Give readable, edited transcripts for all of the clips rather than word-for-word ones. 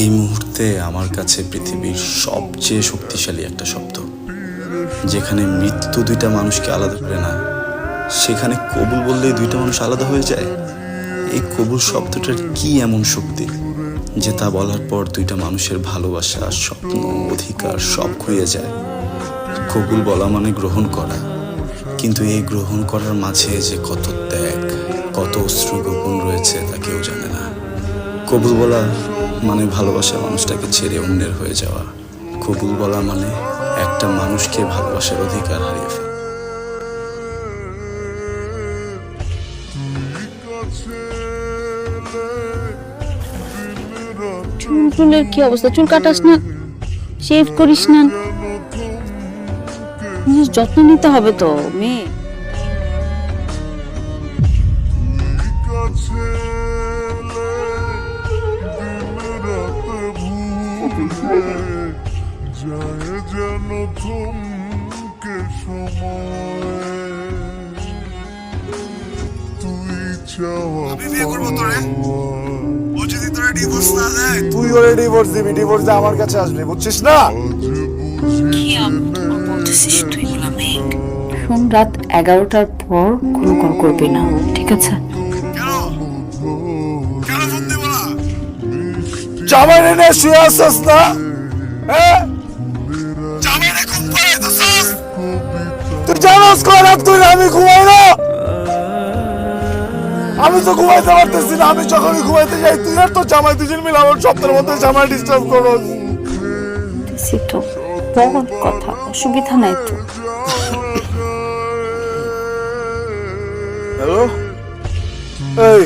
এই মুহূর্তে আমার কাছে পৃথিবীর সবচেয়ে শক্তিশালী একটা শব্দ, যেখানে মৃত্যু দুইটা মানুষকে আলাদা করে না, সেখানে কবুল বললেই দুইটা মানুষ আলাদা হয়ে যায়। এই কবুল শব্দটার কি এমন শক্তি যে তা বলার পর দুইটা মানুষের ভালোবাসা, স্বপ্ন, অধিকার সব খুঁয়ে যায়। কবুল বলা মানে গ্রহণ করা, কিন্তু এই গ্রহণ করার মাঝে যে কত ত্যাগ, কত অশ্রু গোপন রয়েছে তা কেউ জানে না। কবুল বলা মানে ভালোবাসা মানুষটাকে ছেড়ে অন্যের হয়ে যাওয়া। কবুল বলা মানে একটা মানুষকে ভালোবাসার অধিকার হারিয়ে ফেলা। চুলের কি অবস্থা? চুল কাটাস না, শেভ করিস না? যত্ন নিতে হবে তো মেয়ে। তুই ওরে ডিভোর্স দিবি, ডিভোর্স দিয়ে আমার কাছে আসবি, বুঝছিস না? শোন, রাত 11টার পর কোনো কল করবি না, ঠিক আছে? জামাই রে শুয়ে আসছিস না? তুই জানাস রাত তুই আমি ঘুমাই না, আমি তো ঘুমাইতে পারতেছি না। আমি যখনই ঘুমাইতে যাই তুই আর তোর জামাই দুজন মিলে আমার সপ্তাহের মধ্যে জামাই ডিস্টার্ব করো। বহুত কথা, অসুবিধা নাই তো। হ্যালো, এই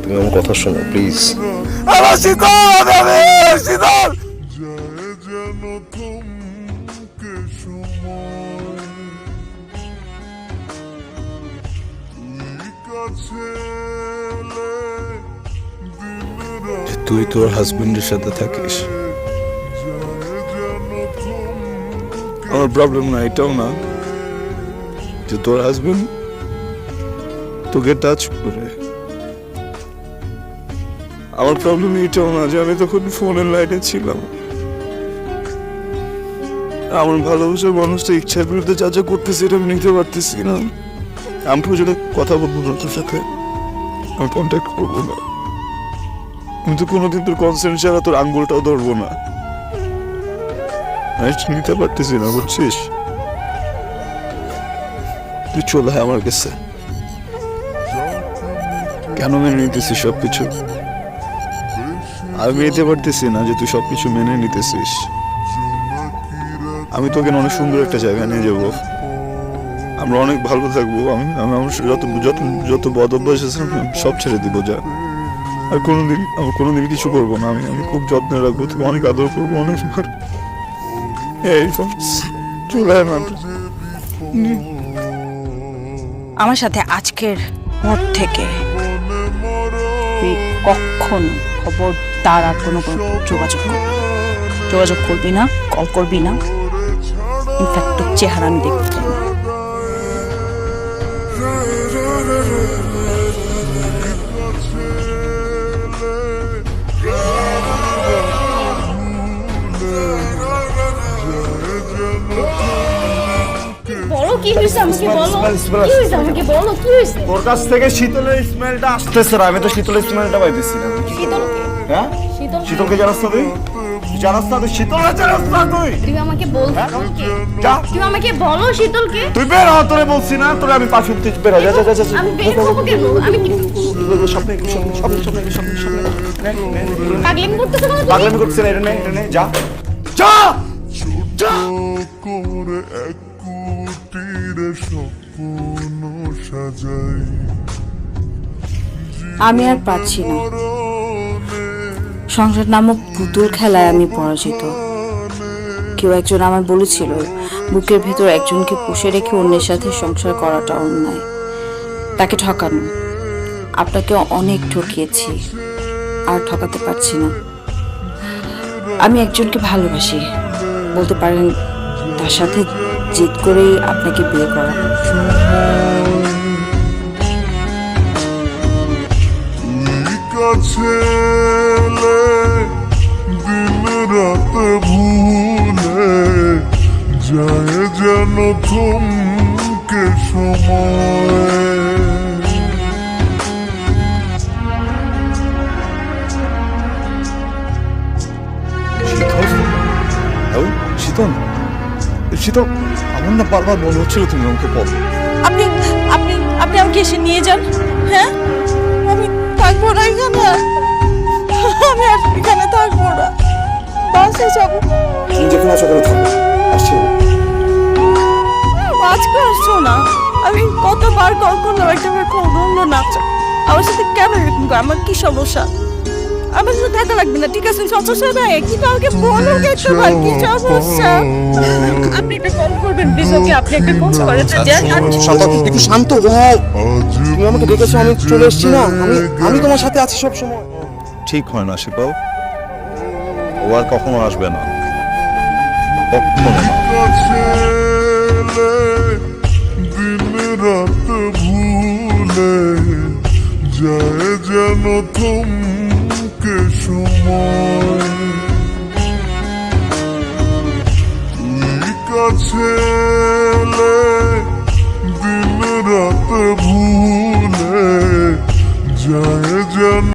তুমি আমার কথা শোনো প্লিজ। আমার শীতল, শীতল তুই তোর হাজবেন্ডের সাথে থাকিস, আমার প্রবলেম না। এটাও না যে তোর হাজবেন্ড তোকে টাচ করে। আমার প্রবলেম এটাও না যে আমি তখন ফোনের লাইনে ছিলাম। আমার ভালোবাসার মানুষটা ইচ্ছার বিরুদ্ধে যা যা করতেছে এটা আমি নিতে পারতেছি না। আমি প্রয়োজনে কথা বলবো না তোর সাথে, আমি কন্ট্যাক্ট করবো না, কিন্তু কোনোদিন তোর কনসেন্ট ছাড়া তোর আঙ্গুলটাও ধরবো না। নিতে পারতেছি না, বুঝছিস? তুই চলে আয় আমার কাছে। কেন মেনে নিতেছিস সবকিছু? আমি নিতে পারতেছি না যে তুই সবকিছু মেনে নিতেছিস। আমি তোকে অনেক সুন্দর একটা জায়গায় নিয়ে যাবো, আমরা অনেক ভালো থাকবো। আমি আমার যত যত যত বদ অভ্যাস আছে সব ছেড়ে দিব, যা। আর কোনোদিন কিছু করবো না। আমি খুব যত্নে রাখবো, তোকে অনেক আদর করবো, অনেক। চলে আয় না। আমার সাথে আজকের পর থেকে তুই কখন খবরদার আর কোনো যোগাযোগ করবি না, কল করবি না। ইনফ্যাক্ট তোর চেহারা আমি দেখতে চাই না। তোর কাছ থেকে শীতলের স্মেলটা আসতেছে না, আমি তো শীতলের স্মেলটা পাইতেছি না। হ্যাঁ, শীতলকে জানাস না তুই? জানাস না তুই? শীতলকে জানাস না তুই? তুমি আমাকে বলো, তুমি আমাকে বলো শীতলকে। তুই বের হ, তোরে বলছি না তোরে আমি পাশে উঠতে। বের হ, যা যা যা। আমি বের হবো কেন? আমি স্বপ্নে পাগলামি করতেছ না? পাগলামি করতেছ না? এটা নে যা যা যা করে এক কুটিরে স্বপ্ন সাজাই। আমি আর পারছি না। সংসার নামক পুতুল খেলায় আমি পরাজিত। কেউ একজন আমায় বলেছিল বুকের ভেতর একজনকে পুষে রেখে অন্যের সাথে সংসার করাটা অন্যায়। তাকে ঠকানো। আপনাকে অনেক ঠকিয়েছি, আর ঠকাতে পারছি না। আমি একজনকে ভালোবাসি, বলতে পারেন তার সাথে জেদ করেই আপনাকে বিয়ে করা। কাছে দিন রাত ভুলে যায় যেন থমকে সময়। শীতল, হ্যালো শীতল, শীতল, আমার না বারবার মনে হচ্ছিল তুমি আমাকে বলো। আপনি আপনি আপনি আমাকে এসে নিয়ে যান। হ্যাঁ, আমি থাকবো না এখানে, আমি আর এখানে থাকবো না, বাসে যাবো। তুমি যেখানে আছো ওখানে থাকো, আসছি আমি। আজকে আসছো না? আমি কতবার কল করলাম, একটা বার কল ধরলো না। আমার সাথে কেন এরকম করে? আমার কি সমস্যা? আমার সাথে থাকা লাগবে না, ঠিক আছে? সমস্যা নাই, কিন্তু আমাকে বলো একবার কি সমস্যা। আপনি একটা কল করবেন প্লিজ, ওকে আপনি একটা কল করেন। একটু শান্ত হও। তুমি আমাকে ডেকেছো, আমি চলে এসেছি না, আমি তোমার সাথে আছি সব সময়। ঠিক হয় না শীতল, ও আর কখনো আসবে না, কখনো না। কাছে দিন রাত ভুলে যায় যেন থমকে সময়। তুই কাছে